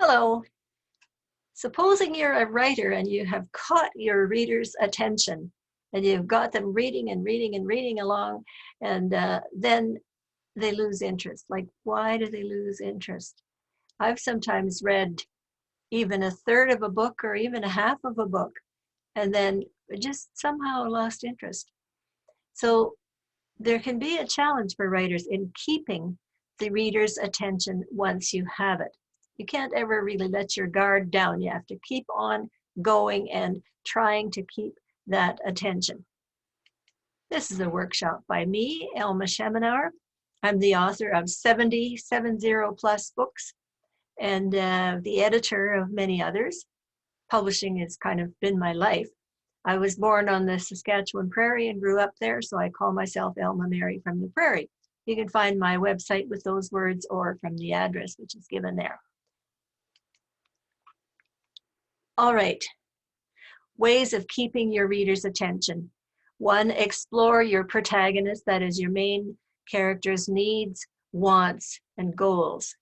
Hello. Supposing you're a writer and you have caught your reader's attention and you've got them reading and reading and reading along, and then they lose interest. Like, why do they lose interest? I've sometimes read even a third of a book or even a half of a book and then just somehow lost interest. So there can be a challenge for writers in keeping the reader's attention once you have it. You can't ever really let your guard down. You have to keep on going and trying to keep that attention. This is a workshop by me, Elma Schemenauer. I'm the author of 70 plus books and the editor of many others. Publishing has kind of been my life. I was born on the Saskatchewan prairie and grew up there, so I call myself Elma Mary from the prairie. You can find my website with those words or from the address which is given there. All right, ways of keeping your reader's attention. One, explore your protagonist, that is your main character's needs, wants, and goals.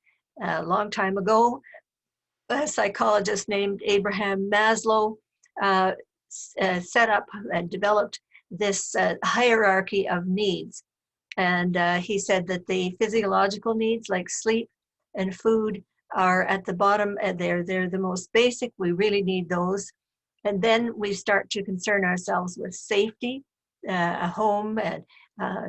A long time ago, a psychologist named Abraham Maslow set up and developed this hierarchy of needs. And he said that the physiological needs like sleep and food are at the bottom, and they're the most basic. We really need those. And then we start to concern ourselves with safety, a home, and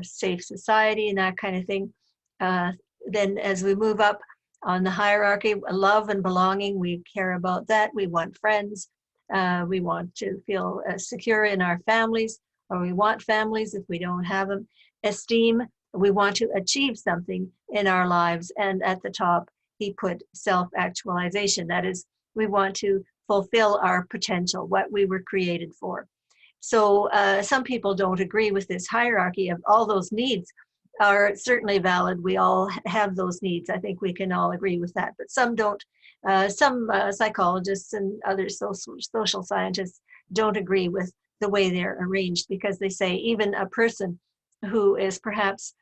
safe society, and that kind of thing. Then as we move up on the hierarchy, love and belonging, we care about that. We want friends. We want to feel secure in our families, or we want families if we don't have them. Esteem, we want to achieve something in our lives. And at the top, he put self-actualization. That is, we want to fulfill our potential, what we were created for. So some people don't agree with this hierarchy of all those needs are certainly valid. We all have those needs. I think we can all agree with that, but some don't. Some psychologists and other social scientists don't agree with the way they're arranged, because they say even a person who is perhaps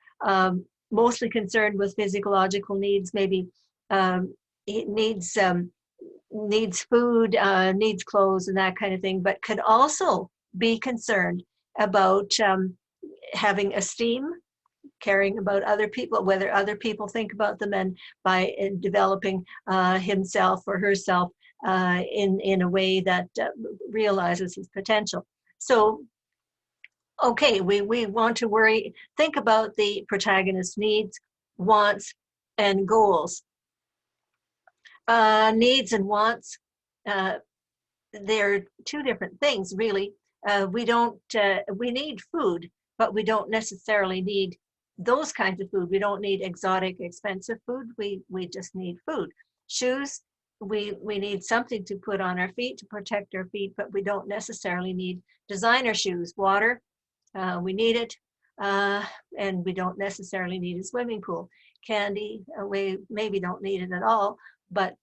mostly concerned with physiological needs, maybe it needs food, needs clothes and that kind of thing, but could also be concerned about having esteem, caring about other people, whether other people think about them, and by developing himself or herself in a way that realizes his potential. So, okay, we want to think about the protagonist's needs, wants, and goals. Needs and wants, they're two different things, really. We need food, but we don't necessarily need those kinds of food. We don't need exotic, expensive food. We just need food. Shoes, we need something to put on our feet to protect our feet, but we don't necessarily need designer shoes. Water, we need it, and we don't necessarily need a swimming pool. Candy, we maybe don't need it at all, but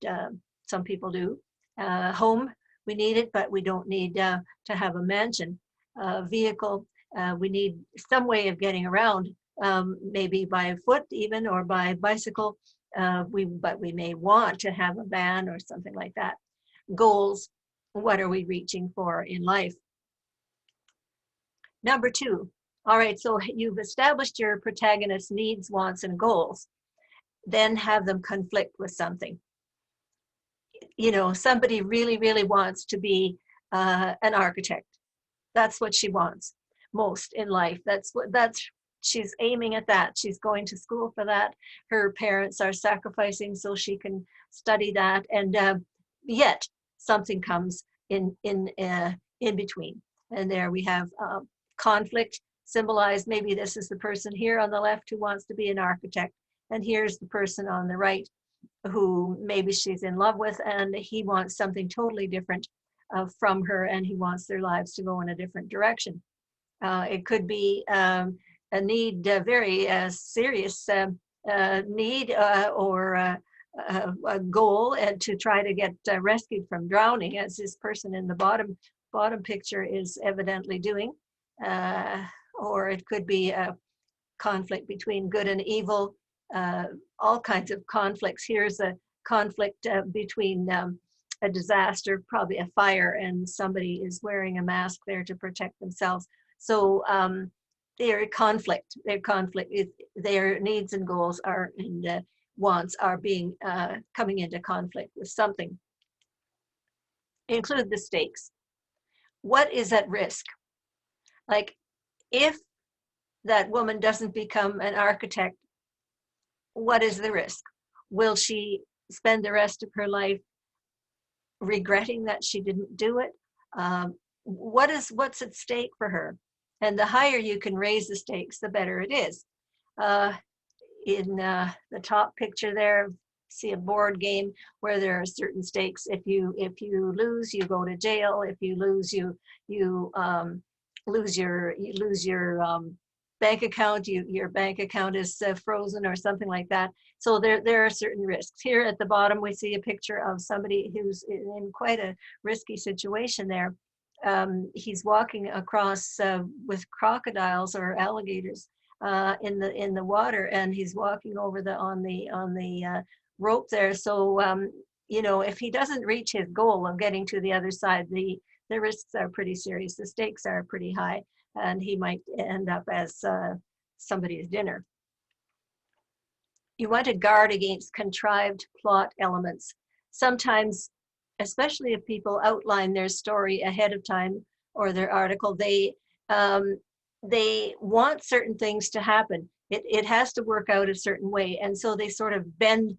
some people do. Home, we need it, but we don't need to have a mansion. Vehicle, we need some way of getting around, maybe by foot even, or by bicycle. But we may want to have a van or something like that. Goals, what are we reaching for in life? Number two, all right, so you've established your protagonist's needs, wants, and goals. Then have them conflict with something. You know, somebody really, really wants to be an architect. That's what she wants most in life. She's aiming at that. She's going to school for that. Her parents are sacrificing so she can study that, and yet something comes in between. And there we have conflict symbolized. Maybe this is the person here on the left who wants to be an architect, and here's the person on the right who maybe she's in love with, and he wants something totally different from her, and he wants their lives to go in a different direction. It could be a need, a very serious need or a goal, and to try to get rescued from drowning, as this person in the bottom picture is evidently doing. Or it could be a conflict between good and evil, all kinds of conflicts. Here's a conflict between a disaster, probably a fire, and somebody is wearing a mask there to protect themselves. So their conflict, their needs and goals are and wants are being coming into conflict with something. Include the stakes. What is at risk? Like, if that woman doesn't become an architect, what is the risk? Will she spend the rest of her life regretting that she didn't do it? What's at stake for her? And the higher you can raise the stakes, the better it is. In the top picture there, see a board game where there are certain stakes. If you lose, you go to jail. If you lose, you lose your bank account. Your bank account is frozen or something like that. So there are certain risks. Here at the bottom, we see a picture of somebody who's in quite a risky situation there. He's walking across with crocodiles or alligators in the water, and he's walking over on the rope there. So you know, if he doesn't reach his goal of getting to the other side, the risks are pretty serious. The stakes are pretty high, and he might end up as somebody's dinner. You want to guard against contrived plot elements. Sometimes, especially if people outline their story ahead of time or their article, they want certain things to happen. It has to work out a certain way, and so they sort of bend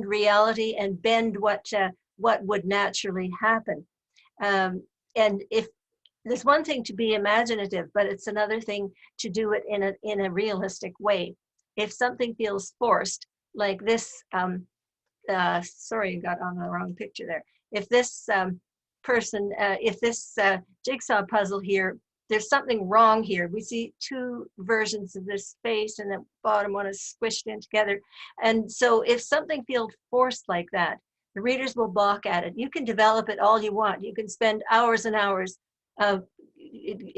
reality and bend what would naturally happen. And if there's one thing to be imaginative, but it's another thing to do it in a realistic way. If something feels forced, like this, sorry, I got on the wrong picture there. If this person, if this jigsaw puzzle here, there's something wrong here. We see two versions of this face, and the bottom one is squished in together. And so if something feels forced like that, the readers will balk at it. You can develop it all you want. You can spend hours and hours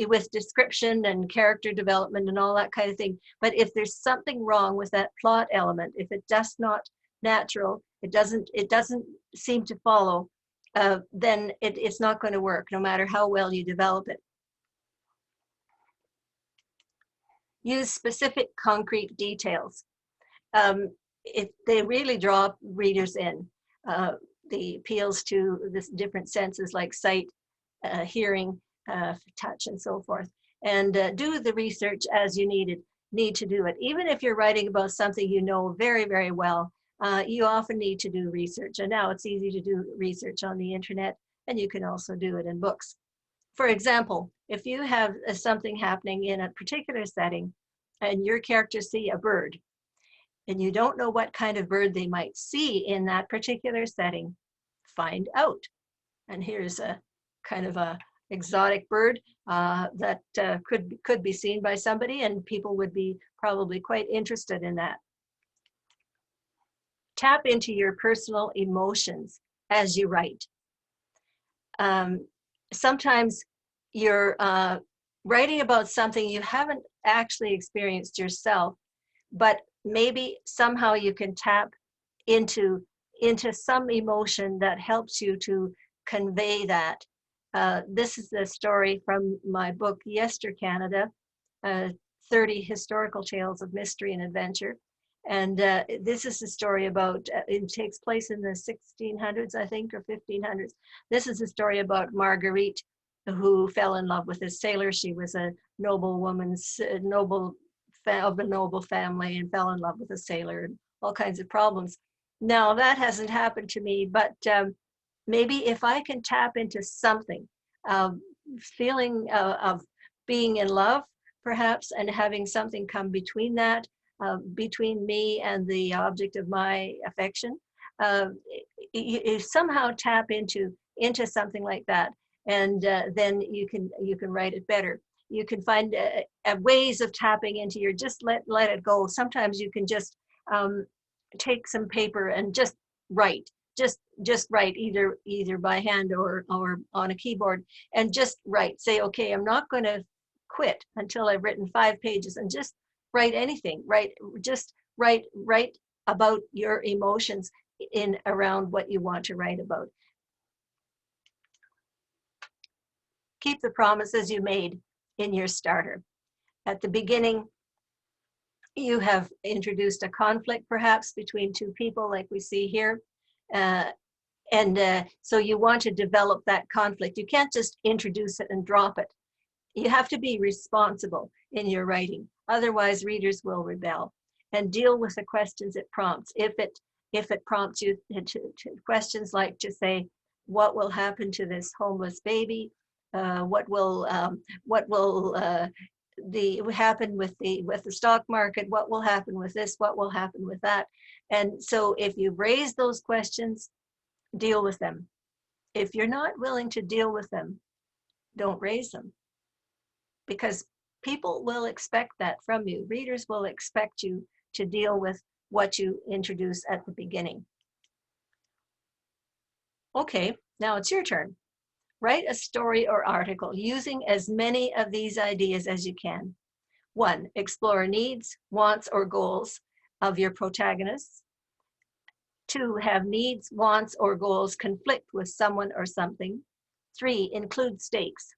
with description and character development and all that kind of thing. But if there's something wrong with that plot element, if it does not natural, it doesn't seem to follow, then it's not going to work, no matter how well you develop it. Use specific concrete details. They really draw readers in. The appeals to this different senses like sight, hearing, touch, and so forth. And do the research as you need to do it. Even if you're writing about something you know very, very well, you often need to do research. And now it's easy to do research on the internet, and you can also do it in books. For example, if you have something happening in a particular setting and your characters see a bird, and you don't know what kind of bird they might see in that particular setting, find out. And here's a kind of a exotic bird that could be seen by somebody, and people would be probably quite interested in that. Tap into your personal emotions as you write. Sometimes you're writing about something you haven't actually experienced yourself, but maybe somehow you can tap into some emotion that helps you to convey that. This is the story from my book, Yester Canada, 30 Historical Tales of Mystery and Adventure. And this is a story about, it takes place in the 1600s, I think, or 1500s. This is a story about Marguerite, who fell in love with a sailor. She was a noble woman's, of a noble family, and fell in love with a sailor, and all kinds of problems. Now, that hasn't happened to me, but maybe if I can tap into something, feeling of being in love, perhaps, and having something come between that, between me and the object of my affection, you somehow tap into something like that, and then you can write it better. You can find ways of tapping into your, just let it go. Sometimes you can just take some paper and just write. Just write either by hand or on a keyboard, and just write. Say, okay, I'm not going to quit until I've written 5 pages, and just write anything. Just write about your emotions, in around what you want to write about. Keep the promises you made in your starter. At the beginning, you have introduced a conflict perhaps between two people like we see here. So you want to develop that conflict. You can't just introduce it and drop it. You have to be responsible in your writing. Otherwise, readers will rebel. And deal with the questions it prompts. If it prompts you to questions like to say, what will happen to this homeless baby? What will happen with the stock market? What will happen with this? What will happen with that? And so if you raise those questions, deal with them. If you're not willing to deal with them, don't raise them, because people will expect that from you. Readers will expect you to deal with what you introduce at the beginning. Okay, now it's your turn. Write a story or article using as many of these ideas as you can. 1, explore needs, wants, or goals of your protagonists. 2, have needs, wants, or goals conflict with someone or something. 3, include stakes.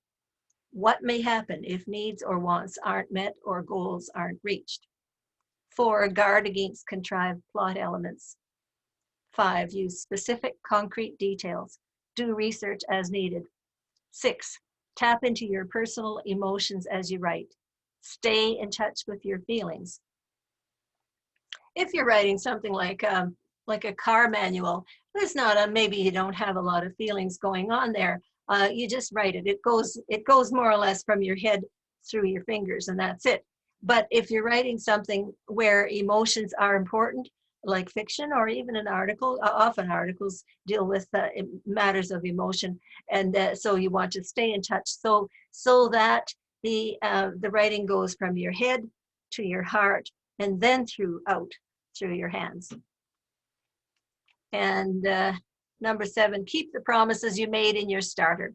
What may happen if needs or wants aren't met or goals aren't reached? 4, guard against contrived plot elements. 5, use specific concrete details. Do research as needed. 6, tap into your personal emotions as you write. Stay in touch with your feelings. If you're writing something like a car manual, there's not maybe you don't have a lot of feelings going on there. You just write it. It goes more or less from your head through your fingers, and that's it. But if you're writing something where emotions are important, like fiction or even an article, often articles deal with matters of emotion, and so you want to stay in touch so that the writing goes from your head to your heart and then through your hands. And number 7, keep the promises you made in your starter.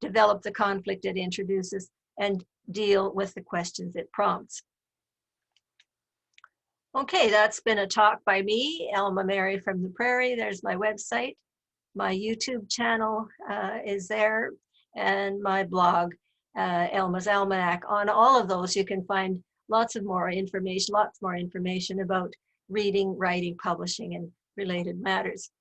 Develop the conflict it introduces and deal with the questions it prompts. Okay, that's been a talk by me, Elma Mary from the Prairie. There's my website. My YouTube channel is there, and my blog, Elma's Almanac. On all of those, you can find lots more information about reading, writing, publishing, and related matters.